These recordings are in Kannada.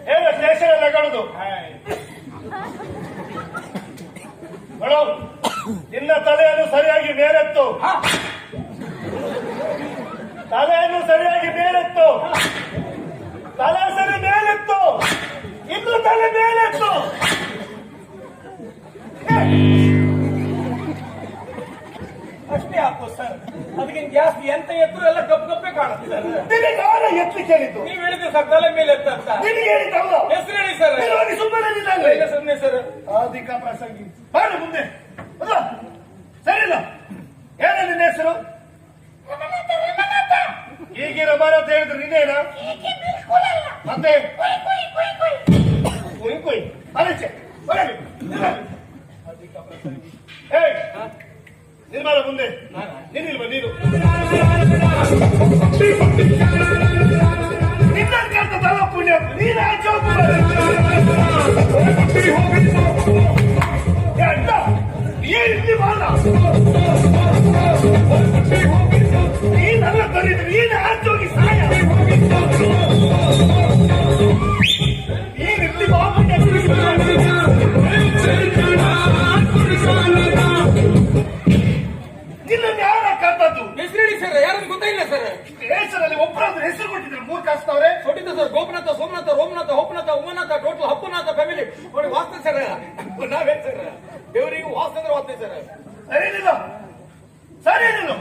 ಹೇಳ ಸ್ಟೇಷನ್ ಎಲ್ಲ ಕಳೆದು ನಿನ್ನ ತಲೆಯನ್ನು ಸರಿಯಾಗಿ ಮೇಲೆತ್ತು, ತಲೆಯನ್ನು ಸರಿಯಾಗಿ ಮೇಲೆತ್ತು, ತಲೆ ಸರಿ ಮೇಲೆತ್ತು, ಇನ್ನು ತಲೆ ಮೇಲೆತ್ತು. ಅಷ್ಟೇ ಹಾಕು ಸರ್, ಅದಕ್ಕಿಂತ ಜಾಸ್ತಿ ಎಂತ ಎತ್ತರು ಎಲ್ಲ ಕಪ್ಪು ಕಪ್ಪೆ ಕಾಣುತ್ತೆ ಸರ್. ನಿನಗೆ ಎತ್ತಿ ಕೇಳಿದ್ದು? ನೀವು ಹೇಳಿದ್ರೆ ಸರ್ ತಲೆ ಮೇಲೆ ಎತ್ತ ಅಂತ. ನಿನಗೆ ಹೇಳಿದ್ದಲ್ಲ. ಹೆಸರು ಹೇಳಿ ಸರ್. ಸುಮ್ಮನೆ ಸುಮ್ಮನೆ ಸರ್. ಅಧಿಕ ಪ್ರಸಂಗಿ ಬಾಳು ಮುಂದೆ ಅಲ್ಲ ಸರಿಲ್ಲ. ಏನ ನಿನ್ನ ಹೆಸರು? ಈಗಿನ ಮರ ಅಂತ ಹೇಳಿದ್ರು ನಿನ್ನೇನ? ಮತ್ತೆ ಕುಯ್ ಕುಯ್ ಅಲಚೆ ಅಧಿಕ ಪ್ರಸಂಗಿ. ಹೇ ನಿರ್ಮಾಣ ಮುಂದೆ ನೀನಿಲ್ವ? ನೀನು ನಿನ್ನ ತಲ ಪುಣ್ಯ ನೀನು ಆಚೆ ಏನಿಲ್ಲಿ ಬಾಲ ನೀನಲ್ಲ ತಂದಿದ್ದು, ನೀನು ಆಚೋಗಿ ಸಾಯ. ನೀನಿಲ್ಲಿ ಬಾಬು ನಿನ್ನನ್ನು ಯಾರ ಕರ್ತದ್ದು? ಹೆಸರು ಹೇಳಿ ಸರ್, ಯಾರನ್ನು ಗೊತ್ತಾಗಿಲ್ಲ ಸರ್. ಹೆಸರಲ್ಲಿ ಒಬ್ಬರಾದ್ರೂ ಹೆಸರು ಕೊಟ್ಟಿದ್ರು ಮೂರು ಕಾಸ್ತವ್ರೆ. ಕೊಟ್ಟಿದ್ದ ಸರ್, ಗೋಪನಾಥ, ಸೋಮನಾಥ, ರೋಮನಾಥ, ಹೋಪನಾಥ, ಉಮನಾಥ, ಟೋಟಲ್ ಹಪ್ಪನಾಥ ಫ್ಯಾಮಿಲಿ ನೋಡಿ ವಾಸ್ತೆ ಸರ್. ನಾವೇ ಸರ್ ದೇವರಿಗೂ ವಾಸ್ತ ಅಂದ್ರೆ ವಾಸ್ತೆ ಸರ್. ಸರಿನಿಲ್ಲ ಸರಿನಿಲ್ಲ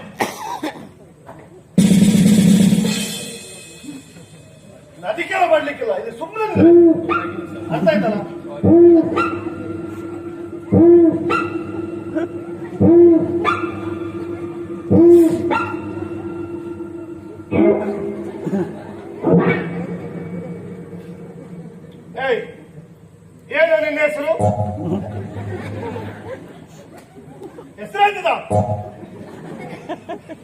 ಅದಕ್ಕೆಲ್ಲ ಮಾಡ್ಲಿಕ್ಕಿಲ್ಲ, ಇದು ಸುಮ್ಮನೆ ಅರ್ಥ ಆಯ್ತಲ್ಲ. ಏನು ನಿನ್ನ ಹೆಸರು? ಹೆಸರಾಯ್ತದ?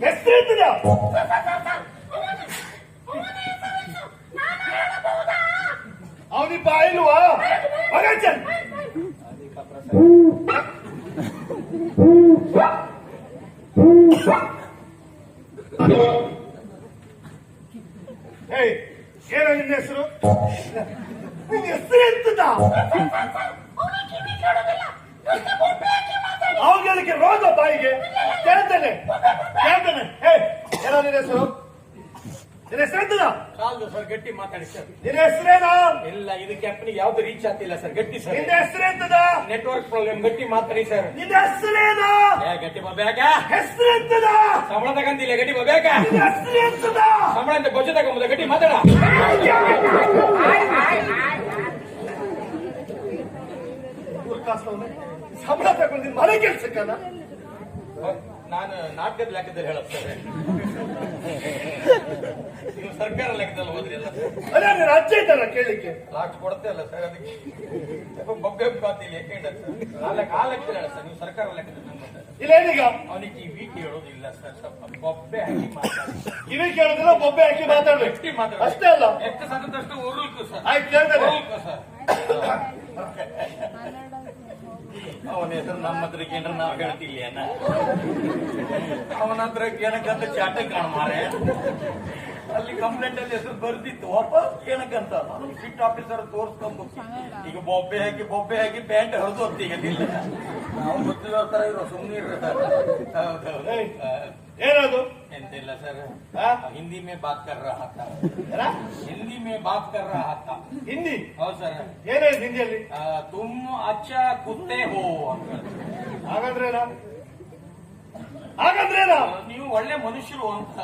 ಹೆಸರಾಯ್ತದ? ಅವನಿಪ್ಪ ಇಲ್ವಾ? ಮಗಚನ್ ಏನೋ ನಿನ್ನ ಹೆಸರು? ನಿನ್ನ ಹೆಸರು ಎಂತದ? ಅವನಿಗೆ ರೋಗ ಬಾಯಿಗೆ ಕೇಳ್ತೇನೆ ಕೇಳ್ತೇನೆ. ಏನೋ ನಿನ್ನ ಹೆಸರು? ನಿನ್ನ ಹೆಸರು ಎಂತದ? ಕಾಲ್ದು ಸರ್, ಗಟ್ಟಿ ಮಾತಾಡಿ ಸರ್. ನಿನ್ನ ಹೆಸರೇನಾ? ಇಲ್ಲ, ಇದಕ್ಕೆ ಅಪ್ಪನಿಗೆ ಯಾವ್ದು ರೀಚ್ ಆಗ್ತಿಲ್ಲ ಸರ್. ಗಟ್ಟಿ ಸರ್. ನಿನ್ನ ಹೆಸರು ಎಂತದ? Network problem. ಗಟ್ಟಿ ಮಾತಾಡಿ ಸರ್. ನಿನ್ನ ಹೆಸರೇನಾ? ಗಟ್ಟಿ ಬಬ್ಯಾಕ. ಹೆಸರು ಎಂತದ? ಸಂಬಳ ತಗಂತಿಲ್ಲ. ಗಟ್ಟಿ ಬಬ್ಯಾಕ. ನಿನ್ನ ಹೆಸರು ಎಂತದ? ಸಂಬಳ ಅಂತ ಬೊಜ್ಜ ತಗೊಂಬುದ. ಗಟ್ಟಿ ಮಾತಾಡ. ಸಂಬಳ ತಗೊಂಡು ಮನೆ ಕೆಲ್ಸಕ್ಕಲ್ಲ. ನಾನು ನಾಟಕದ ಲೆಕ್ಕದಲ್ಲಿ ಹೇಳೋದು ಸರ್. ನೀವು ಸರ್ಕಾರ ಲೆಕ್ಕದಲ್ಲಿ ಹೋದ್ರಿ ಅಲ್ಲ ಸರ್. ಅದೇ ನೀನು ಅಜ್ಜೆ ಇದ್ದಲ್ಲ ಕೇಳಲಿಕ್ಕೆ. ಲಾಸ್ಟ್ ಕೊಡ್ತೇ ಅಲ್ಲ ಸರ್. ಅದಕ್ಕೆ ಬೊಬ್ಬೆ ಬಾತಿಲಿ ಯಾಕೆ ಆ ಲೆಕ್ಕದಲ್ಲಿ ಹೇಳ ಸರ್. ನೀವು ಸರ್ಕಾರ ಲೆಕ್ಕದಲ್ಲಿ ಇಲ್ಲ ಏನೀಗ ಅವನಿಗೆ ಈ ವೀಕ್ ಹೇಳೋದಿಲ್ಲ ಸರ್. ಸ್ವಲ್ಪ ಬೊಬ್ಬೆ ಹಾಕಿ ಮಾತಾಡಿ. ಕಿವಿ ಕೇಳೋದಿಲ್ಲ, ಬೊಬ್ಬೆ ಹಾಕಿ ಮಾತಾಡ್ಬೇಕು ಅಷ್ಟೇ ಅಲ್ಲ. ಎಷ್ಟು ಸತತಷ್ಟು ಉರುಳ್ಕು ಸರ್. ಆಯ್ತು ಕೇಳ್ತೇನೆ. ಉರುಳ್ಕು ಸರ್. ಅವನ ಹೆಸರು ನಮ್ಮ ಹತ್ರ ಕೇಂದ್ರ ನಾವು ಹೇಳ್ತಿಲ್ಲ ಅನ್ನ. ಅವನ ಹತ್ರ ಏನಕ್ಕಂತ ಚಾಟ ಕಾಣ ಮಾರೆ. ಅಲ್ಲಿ ಕಂಪ್ಲೇಂಟ್ ಅಲ್ಲಿ ಹೆಸರು ಬರ್ದಿತ್ತು, ವಾಪಸ್ ಏನಕ್ಕಂತ ನಾನು ಫಿಟ್ ಆಫೀಸರ್ ತೋರಿಸ್ಕೊಂಡು ಈಗ ಬೊಬ್ಬೆ ಹಾಕಿ ಪ್ಯಾಂಟ್ ಹರಿದು ಹೋಗ್ತೀಗದಿಲ್ಲ. ನಾವು ಗೊತ್ತಿರೋ ತರ ಇರೋ ಸುಮ್ಮನೆ ಇರ್ತಾರೆ. ಹೌದೌದು. ಏನದು? ಎಂತಿಲ್ಲ ಸರ್. ಹಿಂದಿ ಮೇ ಬಾತ್ ಕರ್ ರಹಾ ಥಾ. ಹಿಂದಿ ಮೇ ಬಾತ್ ಕರ್ ರಹಾ ಥಾ. ಹಿಂದಿ? ಹೌದು ಸರ್. ಏನೇನು ಹಿಂದಿಯಲ್ಲಿ? ತುಮ್ ಅಚ್ಚಾ ಕುತ್ತೆ ಹೋ ಅಂತ. ಹಾಗಂದ್ರೇನಾ? ನೀವು ಒಳ್ಳೆ ಮನುಷ್ಯರು ಅಂತ.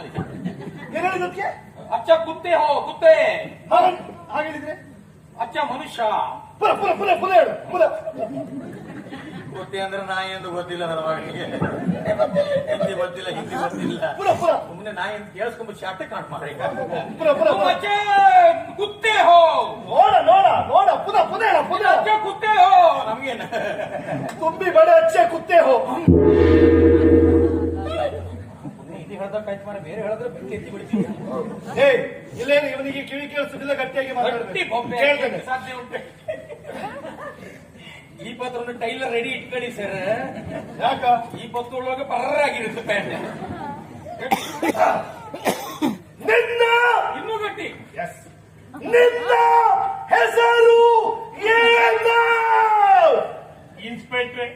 ಏನ್ ಹೇಳಿದಕ್ಕೆ? ಅಚ್ಚಾ ಕುತ್ತೆ ಹೋ, ಕುತ್ತೆ. ಹಾಗಿದ್ರೆ ಅಚ್ಚಾ ಮನುಷ್ಯ. ಪುರ ಪುರ ಪುರ ಪುರ ಹೇಳು. ಪುರ ಕುತ್ತೆ ಅಂದ್ರೆ ನಾಯಿ ಅಂತ ಗೊತ್ತಿಲ್ಲ ನನ್ನ ಮಗನಿಗೆ. ಹಿಂದಿ ಗೊತ್ತಿಲ್ಲ, ಹಿಂದಿ ಗೊತ್ತಿಲ್ಲ. ಪುರ ಪುರ ಸುಮ್ಮನೆ ನಾಯಿ ಅಂತ ಕೇಳಿಸ್ಕೊಂಡ್ಬಿಟ್ಟು ಶಾಟ ಕಾಣ್ ಮಾರ. ಪುರ ಪುರ ಅಚ್ಚಾ ಕುತ್ತೆ ಹೋ. ನೋಡ ನೋಡ ನೋಡ ಪುರ ಪುರ ಹೇಳ. ಪುರ ಅಚ್ಚಾ ಕುತ್ತೆ ಹೋ. ನಮ್ಗೇನ ತುಂಬಿ ಬಡೆ ಅಚ್ಚೆ ಕುತ್ತೆ ಹೋ. ಇದು ಹೇಳ್ದಕ್ಕಾಯ್ತು ಮಾರ. ಬೇರೆ ಹೇಳಿದ್ರೆ ಬೆಂಕಿ ಎತ್ತಿ ಬಿಡ್ತೀವಿ. ಇಲ್ಲೇನು ಇವನಿಗೆ ಕಿವಿ ಕೇಳಿಸುತ್ತಿಲ್ಲ, ಗಟ್ಟಿಯಾಗಿ ಮಾತಾಡ್ಬೇಕು. ಸಾಧ್ಯ ಉಂಟು. ಈ ಪತ್ರವನ್ನು ಟೈಲರ್ ರೆಡಿ ಇಟ್ಕೊಳ್ಳಿ ಸರ್. ಯಾಕ? ಈ ಪತ್ರ ಒಳಗೆ ಪರ್ರಾಗಿರುತ್ತೆ ಪ್ಯಾಂಟ್. ನಿನ್ನ ನಿನ್ನ ಹೆಸರು ಏನು? ಇನ್ಸ್ಪೆಕ್ಟ್ರೆ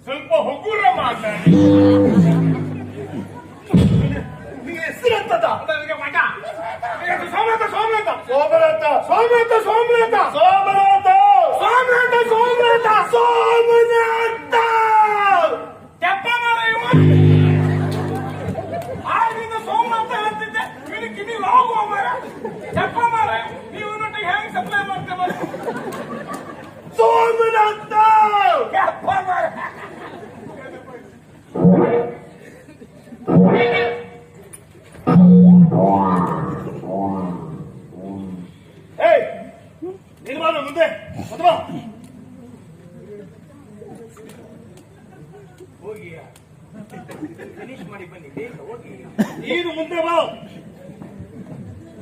ಸ್ವಲ್ಪ ಹೊಗುರ ಮಾತಾಡಿ. ನಿನ್ನ ಹೆಸರೆಂತದ? ನನಗೆ ಮಠ ಸೋಮನಾಥ ಸೋಮನಾಥ ಸೋಮನಾಥ ಸೋಮನಾಥ ಸೋಮನಾಥ ಸೋಮನಾಥ ಸೋಮನಾಥ ಸೋಮನಾಥ ಸೋಮನಾಥ ತೆಪ್ಪ ಮಾರ ಇವ ಆಗಿಂದ ಸೋಮನಾಥ ಹೇಳ್ತಿದ್ದೆ ಇವನು ಕಿವಿ ಹೋಗುವ ಮಾರ ತೆಪ್ಪ ಮಾರ ನೀವು ನೊಟ್ಟಿಗೆ ಹೆಂಗ್ ಸಪ್ಲೈ ಮಾಡ್ತೇವೆ ಸೋಮನಾಥ ತೆಪ್ಪ ಮಾರ ಏಯ್ ನಿರ್ಮಾಣ ಮುಂದೆ ಅಥವಾ ಹೋಗಿ ಫಿನಿಶ್ ಮಾಡಿ ಬನ್ನಿ ಬೇಗ ಹೋಗಿ. ನೀನು ಮುಂದೆ ಬಾ,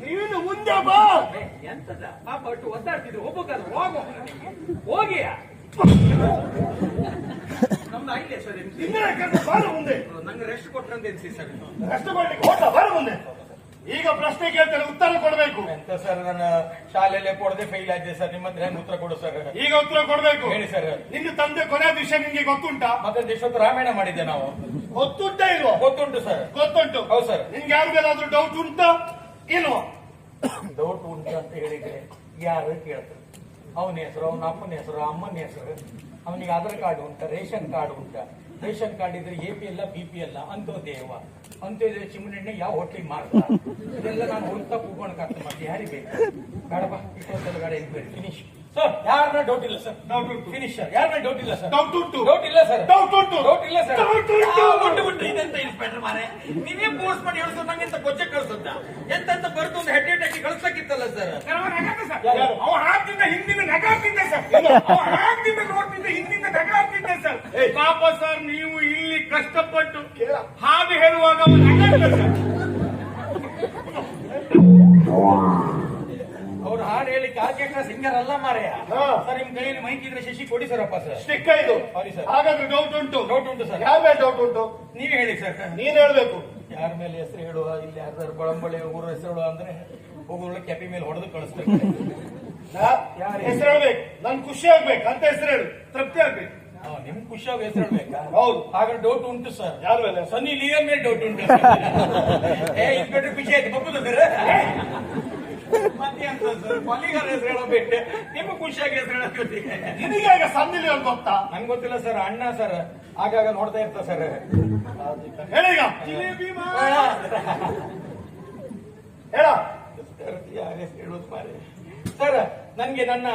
ನೀನು ಮುಂದೆ ಬಾ. ಎಂತದ ಪಾಪ ಒಟ್ಟು ಒದ್ದಾಡ್ತಿದ್ರು ಹೋಗ್ಬೇಕಲ್ಲ ಹೋಗಿ ನಮ್ದು ಐಡಿಯಾ ಸರ್ ನಿನ್ನ ಕರೆದು ಬಾರ ಮುಂದೆ. ನಂಗೆ ರೆಸ್ಟ್ ಕೊಟ್ರಂತ ಎನ್ಸಿ ಸರ್ ಕಷ್ಟ ಮಾಡ್ಲಿಕ್ಕೆ ಹೋದ ಬಾರ ಮುಂದೆ. ಈಗ ಪ್ರಶ್ನೆ ಕೇಳ್ತಾರೆ, ಉತ್ತರ ಕೊಡಬೇಕು. ಎಂತ ಸರ್ ನನ್ನ ಶಾಲೆಯಲ್ಲೇ ಕೊಡದೆ ಫೈಲ್ ಆಗಿದೆ ಸರ್. ನಿಮ್ಮ ಹತ್ರ ಹೆಂಗ್ ಉತ್ತರ ಕೊಡು ಸರ್? ಈಗ ಉತ್ತರ ಕೊಡಬೇಕು. ಹೇಳಿ ಸರ್. ನಿನ್ನ ತಂದೆ ಕೊನೆಯ ವಿಷಯ ನಿನ್ಗೆ ಗೊತ್ತುಂಟಾ? ಮತ್ತೆ ಎಷ್ಟೊತ್ತು ರಾಮಾಯಣ ಮಾಡಿದ್ದೆ ನಾವು. ಗೊತ್ತುಂಟಾ ಇಲ್ವೋ? ಗೊತ್ತುಂಟು ಸರ್. ಗೊತ್ತುಂಟು. ಹೌದು ಸರ್. ನಿನ್ಗೆ ಯಾರು ಮೇಲಾದ್ರೂ ಡೌಟ್ ಉಂಟಾ ಇಲ್ವೋ? ಡೌಟ್ ಉಂಟು ಅಂತ ಹೇಳಿದ್ರೆ ಯಾರು ಕೇಳ್ತಾರೆ? ಅವನ ಹೆಸರು, ಅವನ ಅಪ್ಪನ ಹೆಸರು, ಅಮ್ಮನ ಹೆಸರು, ಅವನಿಗೆ ಆಧಾರ್ ಕಾರ್ಡ್ ಉಂಟಾ, ರೇಷನ್ ಕಾರ್ಡ್ ಉಂಟಾ? ರೇಷನ್ ಕಾರ್ಡ್ ಇದ್ರೆ AP ಅಲ್ಲ BP ಅಲ್ಲ ಅಂತ್ಯೋದಯವ, ಅಂತ್ಯೋದಯ ಚಿಮಣೆಣ್ಣೆ ಯಾವ ಹೋಟ್ಲಿಗೆ ಮಾರ್ತಾ? ಇದೆಲ್ಲ ನಾನು ಹುಡುಕ್ತಾ ಕೂತ್ಕೊಂಡು ಮತ್ತೆ ಯಾರಿಗೆ ಬೇಕು? ಬೇಡಪ್ಪ ಇಷ್ಟೊಂದೆಲ್ಲ ಗಾಡಿ ಫಿನಿಶ್ ಸರ್. ಯಾರನ್ನ ಡೌಟ್ ಇಲ್ಲ ಸರ್. ಡೌಟ್ ಉಂಟು. Finish sir. ಯಾರನ್ನ ಡೌಟ್ ಇಲ್ಲ ಸರ್. ಡೌಟ್ ಉಂಟು. ಡೌಟ್ ಇಲ್ಲ ಸರ್. ಡೌಟ್ ಉಂಟು. ಡೌಟ್ ಇಲ್ಲ ಸರ್. ಡೌಟ್ ಉಂಟು. ಬಿಟ್ಟು ಇದೆಂತ ಇನ್ಸ್ಪೆಕ್ಟರ್ ಮಾರೆ, ನೀವೇ ಪೋಸ್ಟ್ ಮಾಡಿ ಹೇಳ್ಸೋ ನಂಗೆ ಎಂತ ಕೊಚ್ಚೆ ಕಳ್ಸುತ್ತಾ? ಎಂತ ಬರ್ತು ಒಂದು ಹೆಡ್ ಹಾಕಿ ಕಳ್ಸಕ್ಕಿತ್ತಲ್ಲ ಸರ್. ಅವ ಹಾಕ್ತಿದ್ದ ಹಿಂದಿನ ನಗ ಹಾಕ್ತಿದ್ದೆ ಸರ್. ಅವ ಹಾಕ್ತಿದ್ದ ನೋಡ್ತಿದ್ದ ಹಿಂದಿನ ನಗ ಹಾಕ್ತಿದ್ದೆ ಸರ್. ಪಾಪ ಸರ್ ನೀವು ಇಲ್ಲಿ ಕಷ್ಟಪಟ್ಟು ಹಾಗೆ ಹೇಳುವಾಗ ಅವ ನಗಾಡ್ದ ಸರ್. ಅವ್ರು ಹಾಡು ಹೇಳಿ ಕಾರ್ಕೆಟ್ನ ಸಿಂಗರ್ ಅಲ್ಲ ಮಾರೆಯ ಹಾ. ಸರ್. ನಿಮ್ ಕೈಯಲ್ಲಿ ಮೈಕ್ ಇದ್ರೆ ಶಶಿ ಕೊಡಿ ಸರಪ್ಪ ಸರ್. ಸ್ಟಿಕ್ ಇದು. Sorry sir. ಹಾಗಾದ್ರೆ ಡೌಟ್ ಉಂಟು. ಡೌಟ್ ಉಂಟು ಸರ್. ಯಾರ ಮೇಲೆ ಡೌಟ್ ಉಂಟು? ನೀವೇ ಹೇಳಿ ಸರ್. ನೀನ್ ಹೇಳ್ಬೇಕು. ಯಾರ ಮೇಲೆ ಹೆಸರು ಹೇಳುವ, ಇಲ್ಲಿ ಯಾರ್ದಾರು ಬಳಂಬಳಿ ಊರ ಹೆಸರು ಹೇಳುವ ಅಂದ್ರೆ ಹೋಗುವ ಕೆಪಿ ಮೇಲೆ ಹೊಡೆದು ಕಳಿಸ್ಬೇಕು. ಯಾರು? ಹೆಸರು ಹೇಳ್ಬೇಕು. ನನ್ ಖುಷಿ ಆಗ್ಬೇಕು ಅಂತ ಹೆಸರು ಹೇಳು, ತೃಪ್ತಿ ಆಗ್ಬೇಕು. ನಿಮ್ ಖುಷಿಯಾಗಿ ಹೆಸರು ಹೇಳ್ಬೇಕಾ? ಹೌದು. ಹಾಗಾದ್ರೆ ಡೌಟ್ ಉಂಟು ಸರ್. ಯಾರ ಮೇಲೆ? ಸನ್ನಿ ಲಿಯೋನ್ ಮೇಲೆ ಡೌಟ್ ಉಂಟು. ಇನ್ಸ್ಪೆಕ್ಟರ್ ಖುಷಿ ಆಯ್ತು ಬಪ್ಪುದು ಸರ್. ಮತ್ತೆ ಅಂತ ಸರ್ ಕೊಲ್ಲಿಗಾರ ಹೆಸರು ಹೇಳಬೇಕು, ನಿಮ್ಗೆ ಖುಷಿಯಾಗಿ ಹೆಸರು ಹೇಳಬೇಕು. ನಿನಗೆ ಈಗ ಸಂದಿಲಿ ಅಂತ ಗೊತ್ತಾ? ನಂಗೆ ಗೊತ್ತಿಲ್ಲ ಸರ್. ಅಣ್ಣ ಸರ್ ಆಗಾಗ ನೋಡ್ತಾ ಇರ್ತ ಸರ್. ಹೇಳೀಗ ಜಿಲೇಬಿ ಮಾ ಹೇಳ. ಹೇಳೋದು ಮಾರೆ ಸರ್. ನನ್ಗೆ ನನ್ನ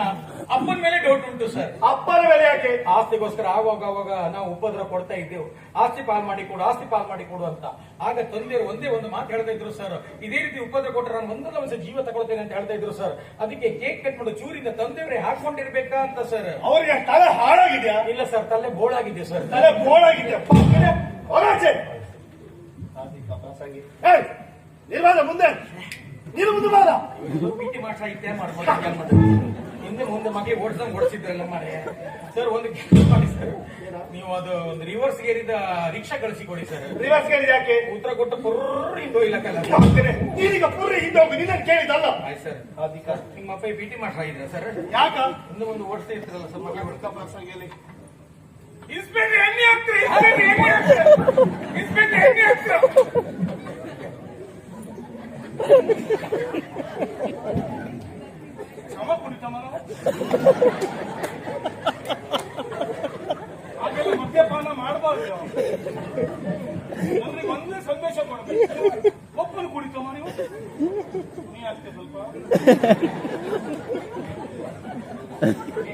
ಅಪ್ಪನ ಮೇಲೆ ಡೌಟ್ ಉಂಟು ಸರ್. ಅಪ್ಪನ ಮೇಲೆ ಯಾಕೆ? ಆಸ್ತಿಗೋಸ್ಕರ ಆವಾಗ ನಾವು ಉಪದ್ರ ಕೊಡ್ತಾ ಇದ್ದೆವು. ಆಸ್ತಿ ಪಾಲ್ ಮಾಡಿ ಕೊಡು, ಆಸ್ತಿ ಪಾಲ್ ಮಾಡಿ ಕೊಡು ಅಂತ. ಆಗ ತಂದೆಯರು ಒಂದೇ ಒಂದು ಮಾತು ಹೇಳ್ತಾ ಇದ್ರು ಸರ್. ಇದೇ ರೀತಿ ಉಪದ್ರ ಕೊಟ್ಟರೆ ನಾನು ಒಂದಲ್ಲ ಒಂದು ಜೀವ ತಗೊಳ್ತೇನೆ ಅಂತ ಹೇಳ್ತಾ ಇದ್ರು ಸರ್. ಅದಕ್ಕೆ ಕೇಕ್ ಕಟ್ ಮಾಡೋ ಚೂರಿಂದ ತಂದೆಯವರೇ ಹಾಕೊಂಡಿರ್ಬೇಕಾ ಅಂತ ಸರ್. ಅವ್ರಿಗೆ ತಲೆ ಹಾಳಾಗಿದ್ಯಾ? ಇಲ್ಲ ಸರ್, ತಲೆ ಬೋಳಾಗಿದೆ ಸರ್. ತಲೆ ಬೋಳಾಗಿದ್ಯಾ? ಹೊರಾಚೆ. ಏಯ್, ನಿರ್ವಾದ ಮುಂದೆ. ನೀನು ಮುಂದೆ ಬಾರ. PT ಮಾಡ್ತಾ ಇದ್ದೆ ಮಾಡ್ಬೋದು. ಹಿಂದೆ ಮುಂದೆ ಮಗೆ ಓಡಿಸಂಗ್ ಓಡಿಸಿದ್ರಲ್ಲ ಮಾರೆ ಸರ್. ಒಂದು ಕೆಲಸ ಮಾಡಿ ಸರ್, ನೀವು ಅದು ಒಂದು ರಿವರ್ಸ್ ಗೇರಿದ ರಿಕ್ಷಾ ಕಳಿಸಿ ಕೊಡಿ ಸರ್. ರಿವರ್ಸ್ ಗೇರಿ ಯಾಕೆ? ಉತ್ತರ ಕೊಟ್ಟು ಪುರ್ರ ಹಿಂದೋ ಇಲ್ಲಕ್ಕಲ್ಲ. ನೀನೀಗ ಪುರ್ರಿ ಹಿಂದೋಗು. ನಿನ್ನ ಕೇಳಿದಲ್ಲ. ಆಯ್ತು ಸರ್. ಅದಕ್ಕೆ ನಿಮ್ಮ ಅಪ್ಪ PT ಮಾಡ್ತಾ ಇದ್ರ ಸರ್. ಯಾಕ? ಹಿಂದೆ ಒಂದು ಓಡಿಸ್ತಾ ಇರ್ತಾರಲ್ಲ ಸರ್ ಮಗೆ ಇನ್ಸ್ಪೆಕ್ಟರ್ ಎಣ್ಣೆ ಹಾಕ್ತೀರಿ. ಇನ್ಸ್ಪೆಕ್ಟರ್ ಎಣ್ಣೆ ಹಾಕ್ತೀರಿ. ಇನ್ಸ್ಪೆಕ್ಟರ್ ಎಣ್ಣೆ ಹಾಕ್ತೀರಿ. ಶ್ರಮ ಕುಡಿತ ಮರ ಹಾಗೆಲ್ಲ ಮದ್ಯಪಾನ ಮಾಡಬಾರ್ದು. ನನಗೆ ಒಂದೇ ಸಂದೇಶ ಕೊಡಬೇಕು. ಒಪ್ಪಲು ಕುಡಿತಮ್ಮ ನೀವು. ನೀ ಅಷ್ಟೇ ಸ್ವಲ್ಪ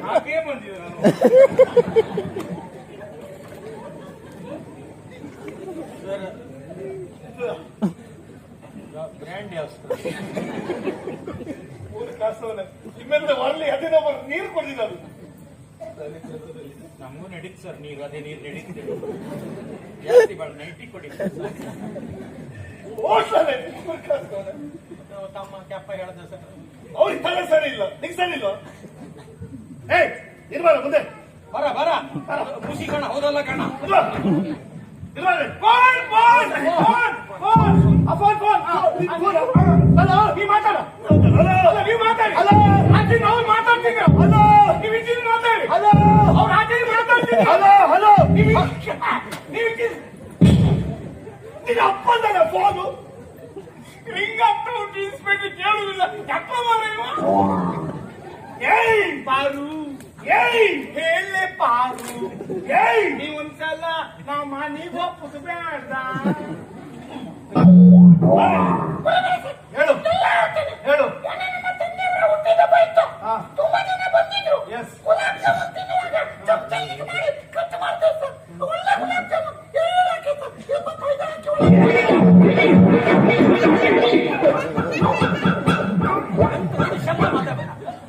ಹಾಗೇ ಬಂದಿದೆ ನಾನು. ಬ್ರ್ಯಾಂಡ್ ಯಾವ ಮೂರು ಕಾಸವಲ್ಲ ನಿಮ್ಮೆಲ್ಲ ಒಳ್ಳೆ ಅದೇ ನಮ್ಮ ನೀರು ಕೊಡ್ತಿದ್ದು. ನಮಗೂ ನಡೀತು ಸರ್. ನೀರು ಅದೇ ನೀರು ನಡೀತಿದೆ. ಜಾಸ್ತಿ ಬಾಳ ನೈಟಿ ಕೊಡಿ ಹೋಟ್ಲಲ್ಲೇ ಮೂರು ಕಾಸವಲ್ಲ. ತಮ್ಮ ಕೆಪ್ಪ ಹೇಳ್ದ ಸರ್. ಅವ್ರಿಗೆ ತಲೆ ಸರಿ ಇಲ್ಲ, ನಿಂಗೆ ಸರಿ ಇಲ್ಲ. ಏಯ್ ನಿರ್ಮಾಣ ಮುಂದೆ ಬರ ಬರ ಖುಷಿ ಕಣ. ಹೌದಲ್ಲ ಕಣ. ನಿರ್ಮಾಣ phone phone phone phone phone phone ನೀ ಮಾತಾಡ. ನೀವು ಮಾತಾಡಿ. ಅಲ್ಲ ಇನ್ಸ್ಪೆಕ್ಟರ್ ಕೇಳುದಿಲ್ಲ ಯಪ್ಪ ಮಾರೇವ ಏಯ್ ಪಾರು ಏಯ್ ಹೇಳೆ ಪಾರು ಏಯ್ ನೀವೊಂದ್ಸಲ ನಾವು ಮನೆಗೆ ಒಪ್ಪುದು ಬೇಡ ಹೇಳು ಹೇಳು ಹಾ. Yes.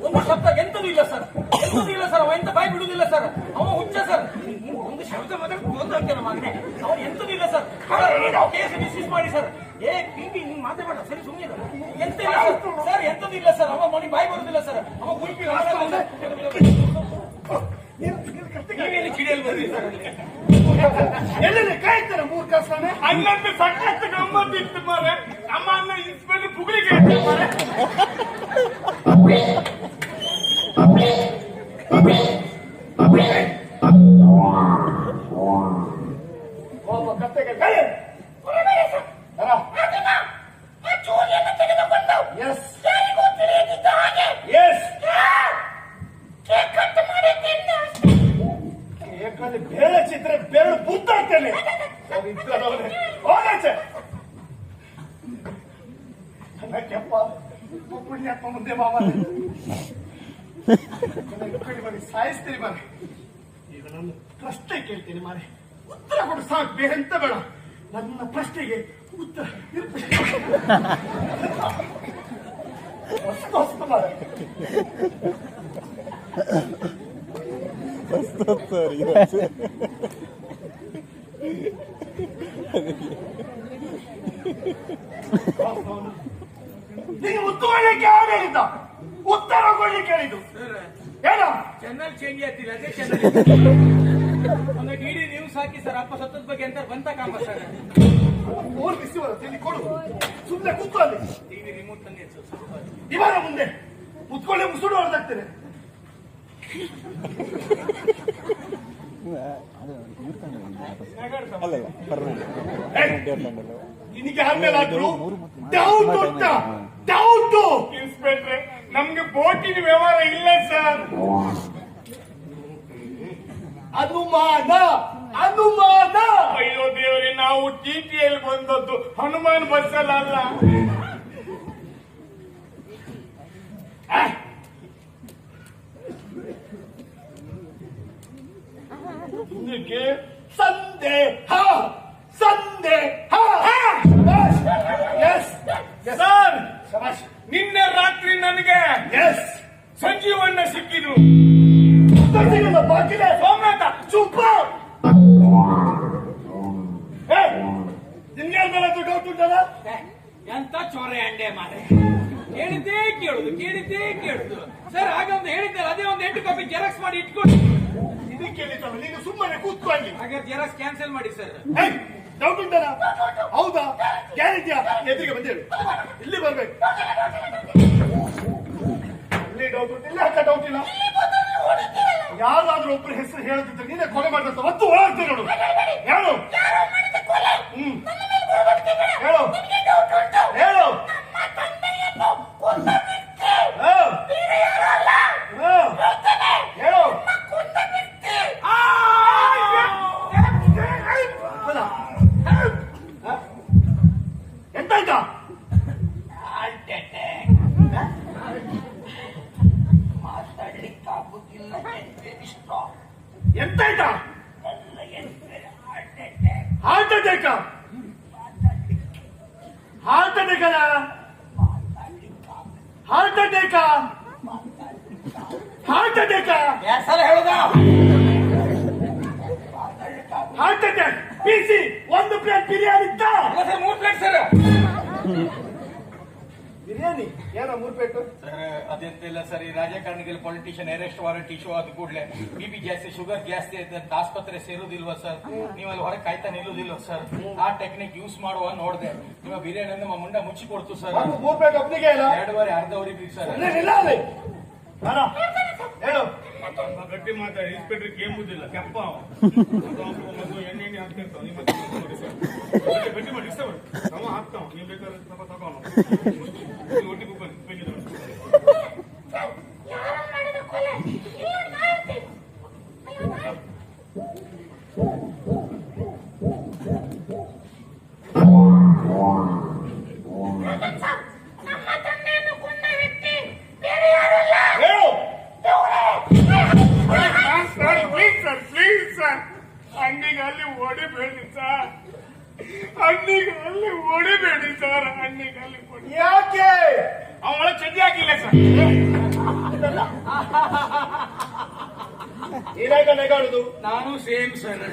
ಒಂದು ಶಬ್ದ ಎಂತದೂ ಇಲ್ಲ ಸರ್, ಎಂತದೂ ಇಲ್ಲ ಸರ್. ಅವ ಎಂತ ಬಾಯಿ ಬಿಡುದಿಲ್ಲ ಸರ್, ಅವ ಹುಚ್ಚ ಸರ್. ಒಂದು ಶಬ್ದ ಮಾತಾಡ್ತಾನೆ ಮಗನೆ, ಅವ ಎಂತದೂ ಇಲ್ಲ ಸರ್. ಕೇಸ್ ಡಿಸ್ಮಿಸ್ ಮಾಡಿ ಸರ್. ಏ ಪಿಪಿ ನೀನ್ ಮಾತಾಡ ಸರಿ, ಸುಮ್ಮನೆ ಎಂತ ಇಲ್ಲ ಸರ್. ಸರ್ ಎಂತದೂ ಇಲ್ಲ ಸರ್, ಅವ ಮನೆ ಬಾಯಿ ಬರುದಿಲ್ಲ ಸರ್. ಅವ ಗುಲ್ಪಿ ನೀವೇನು ಕಿಡಿಯಲ್ಲಿ ಬರ್ರಿ ಸರ್. ಎಲ್ಲೆಲ್ಲಿ ಕಾಯ್ತಾರೆ ಮೂರ್ಖ ಸ್ವಾಮಿ. ಅಣ್ಣಂದು ಸಖತ್ ಗಮ್ಮತ್ತಿತ್ತು ಮಾರೆ. ನಮ್ಮ ಅಣ್ಣ ಇನ್ಸ್ಪೆಕ್ಟರ್ ಪುಗಳಿಗೆ ಮಾರೆ. ಒಬ್ಬ ಕತ್ತೆಗೆ ಕೈ. ಎಸ್ ಎಸ್ ಏಕಲ್ಲಿ ಬೇರೆ ಚಿತ್ರ ಬೇರೆ ಬುತ್ತಾಗ್ತೇನೆ. ಹೋಗಾಚೆ ಕೆಪ್ಪ ಪುಣ್ಯಪ್ಪ ಮುಂದೆ ಮಾಮ ಮಾಡಿ ಸಾಯಿಸ್ತೀನಿ ಮಾರೆ. ಈಗ ನಾನು ಪ್ರಶ್ನೆ ಕೇಳ್ತೀನಿ ಮಾರೆ, ಉತ್ತರ ಕೊಡು ಸಾಕು, ಬೇರೆ ಎಂತ ಬೇಡ. ನನ್ನ ಪ್ರಶ್ನೆಗೆ ಉತ್ತರ ಹೊಸ್ತು ಹೊಸ್ತು ಮಾರೆ. ನೀನು ಉತ್ತರಕ್ಕೆ ಯಾರು ಹೇಳಿದ್ದ? ಉತ್ತರ ಕೊಡ್ಲಿಕ್ಕೆ ಹೇಳಿದ್ದು ಏನ? ಚಾನಲ್ ಚೇಂಜ್ ಆಗ್ತಿಲ್ಲ, ಅದೇ ಚಾನಲ್. ಒಂದು ಡಿಡಿ ನ್ಯೂಸ್ ಹಾಕಿ ಸರ್, ಅಪ್ಪ ಸತ್ತದ ಬಗ್ಗೆ ಅಂತ ಬಂತ ಕಾಮ ಸರ್. ಮೂರು ಬಿಸಿ ಬರುತ್ತೆ, ಇಲ್ಲಿ ಕೊಡು. ಸುಮ್ಮನೆ ಕೂತು ಅಲ್ಲಿ ಟಿವಿ ರಿಮೋಟ್ ತಂದೆ ಇವಾಗ ಮುಂದೆ ಮುತ್ಕೊಳ್ಳಿ ಮುಸುಡು ಹೊಡೆದಾಗ್ತೇನೆ. ನಿನಗೆ ಆಮೇಲಾದ್ರು ಡೌಟ್ ಉಂಟಾ? ಡೌಟು ಇನ್ಸ್ಪೆಕ್ಟ್ರೆ ನಮ್ಗೆ ಬೋಟಿನ ವ್ಯವಹಾರ ಇಲ್ಲ ಸರ್. ಅನುಮಾನ ಅನುಮಾನ. ಅಯ್ಯೋ ದೇವರೇ, ನಾವು ಟಿಟಿಯಲ್ಲಿ ಬಂದದ್ದು ಹನುಮಾನ್ ಬಸ್ಸಲ್ಲ ಅಲ್ಲ. ನಿನಗೆ ಸಂದೇಹ ಸಂದೇಹ. ಎಸ್ ಸರ್, ಶಬಾಷ್. ನಿನ್ನೆ ರಾತ್ರಿ ನನಗೆ ಎಸ್ ಸಂಜೀವಣ್ಣ ಸಿಕ್ಕಿದ್ರು. ಬಾಕಿಲೆ ಸೋಮನಾಥ ಚುಪ್ಪ. ನಿನ್ಗೆ ಡೌಟ್ ಉಂಟಲ್ಲ? ಎಂತ ಚೋರೆ ಅಂಡೆ ಮಾರೆ. ಹೇಳಿದ್ದೇ ಕೇಳುದು ಸರ್. ಆಗ ಒಂದು ಹೇಳಿದ್ದೆ, ಅದೇ ಒಂದು 8 ಕಾಪಿ ಜೆರಾಕ್ಸ್ ಮಾಡಿ ಇಟ್ಕೊಂಡು. ಇದಕ್ಕೆ ಹೇಳಿದ್ದಲ್ಲ, ನೀನು ಸುಮ್ಮನೆ ಕೂತ್ಕೊಳ್ಳಿ. ಹಾಗಾದ್ರೆ ಜೆರಾಕ್ಸ್ ಕ್ಯಾನ್ಸಲ್ ಮಾಡಿ ಸರ್. ಡೌಟ್ ಉಂಟಲ್ಲ? ಹೌದಾ? ಗ್ಯಾರಂಟಿಯಾ? ಎದುರಿಗೆ ಬಂದೇಳು, ಇಲ್ಲಿ ಬರ್ಬೇಕು. ಇಲ್ಲಿ ಡೌಟ್ ಉಂಟು, ಇಲ್ಲಿ ಅಕ್ಕ ಡೌಟ್ ಇಲ್ಲ. ಯಾರಾದ್ರೂ ಒಬ್ಬರು ಹೆಸರು ಹೇಳುತ್ತಿದ್ರೆ ನೀನೇ ಕೊಲೆ ಮಾಡಿದಂತ ಒತ್ತು ಒಳಗ್ತೀನಿ ನೋಡು. ಹೇಳು ಹೇಳು ಹೇಳು. ಹೇಳು. ಎಂತಾಯ್ತಾ? ಎಂತಾಯ್ತಾ? Heart attack. ಹಾರ್ಟ್ ಅಟ್ಯಾಕ್ ಅಲ್ಲ, ಹಾರ್ಟ್ ಅಟ್ಯಾಕ್. Heart attack. ಸಲ ಹೇಳುದ ಹಾರ್ಟ್ ಅಟ್ಯಾಕ್. ಪಿಸಿ 1 ಪ್ಲೇಟ್ ಬಿರಿಯಾನಿ ಇತ್ತ. 3 ಪ್ಲೇಟ್ ಸರ್. ಬಿರಿಯಾನಿ ಏನ 3 ಪ್ಲೇಟ್? ಸರ್ ಅದೆಂತ ಇಲ್ಲ ಸರ್, ಈ ರಾಜಕಾರಣಿಗಳು ಪೊಲಿಟಿಷಿಯನ್ ಅರೆಸ್ಟ್ ವಾರೆಂಟ್ ಇಶ್ಯೂ ಆದ ಕೂಡಲೇ ಬಿಪಿ ಜಾಸ್ತಿ, ಶುಗರ್ ಜಾಸ್ತಿ ಅಂತ ಆಸ್ಪತ್ರೆ ಸೇರುದಿಲ್ವಾ ಸರ್? ನೀವಲ್ಲಿ ಹೊರಗೆ ಕಾಯ್ತಾ ನಿಲ್ಲುದಿಲ್ವ ಸರ್? ಆ ಟೆಕ್ನಿಕ್ ಯೂಸ್ ಮಾಡುವ ನೋಡಿದೆ. ನಿಮ್ಮ ಬಿರಿಯಾನಿ ನಮ್ಮ ಮುಂಡ ಮುಚ್ಚಿ ಕೊಡ್ತು ಸರ್. 3 ಪ್ಲೇಟ್ ಒಬ್ಬನಿಗೆ ಇಲ್ಲ, 2 ಬಾರಿ ಅರ್ಧವರಿಗೆ ಸರ್. ಇಲ್ಲ ಅಲ್ಲಿ ಹೇಳು. ಗಟ್ಟಿ ಮಾತಾಡಿ, ಇನ್ಸ್ಪೆಕ್ಟರ್ ಕೇಂಬುದಿಲ್ಲ ಕೆಪ್ಪ. ಎಣ್ಣೆ ಹಾಕ್ತಿರ್ತಾವ. ನಿಮ್ಮ ಗಟ್ಟಿ ಮಾಡಿ ಇಷ್ಟ ನಾವು ಹಾಕ್ತಾವ. ನೀವು ಬೇಕಾದ್ರೆ ತಗೊಂಡು ವರದಿ ಆಗಿಲ್ಲ ಸರ್. ನೀನಾಗ ನೆಗಾಡುದು ನಾನು ಸೇಮ್ ಸರ್.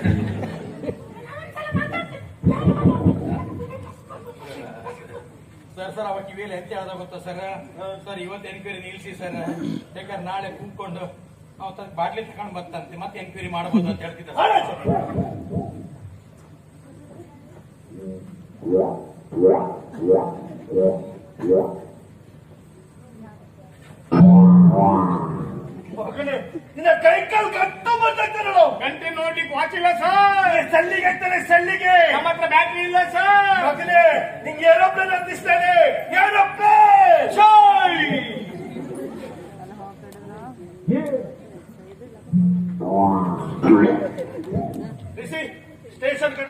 ಸರ್ ಅವ ಕಿವಿಯಲ್ಲಿ ಎಂತ ಹೇಳ್ದ ಗೊತ್ತಾ ಸರ್? ಸರ್ ಇವತ್ತು ಎನ್ಕ್ವೈರಿ ನಿಲ್ಸಿ ಸರ್, ಬೇಕಾದ್ರೆ ನಾಳೆ ಕೂತ್ಕೊಂಡು ನಾವು ಬಾಟ್ಲಿ ತಗೊಂಡು ಬರ್ತಂತೆ ಮತ್ತೆ ಎನ್ಕ್ವೈರಿ ಮಾಡಬಹುದು ಅಂತ ಹೇಳ್ತಿದ್ದ. ಮಗನೇ, ನಿನ್ನ ಕೈ ಕಾಲು ಕಟ್ಟ ಬರ್ತಾಗ್ತದೆ ನೋಡು. ಗಂಟೆ ನೋಡ್ಲಿಕ್ಕೆ ವಾಚ್ ಇಲ್ಲ ಸರ್. ಸಲ್ಲಿಗೆ ಅಂತಾನೆ ಸಲ್ಲಿಗೆ. ನಮ್ಮ ಹತ್ರ ಬ್ಯಾಟ್ರಿ ಇಲ್ಲ ಸರ್. ಮಗನೇ, ನಿಂಗೆ ಏರೋಪ್ಲೇನ್ ಹತ್ತಿಸ್ತಾನೆ.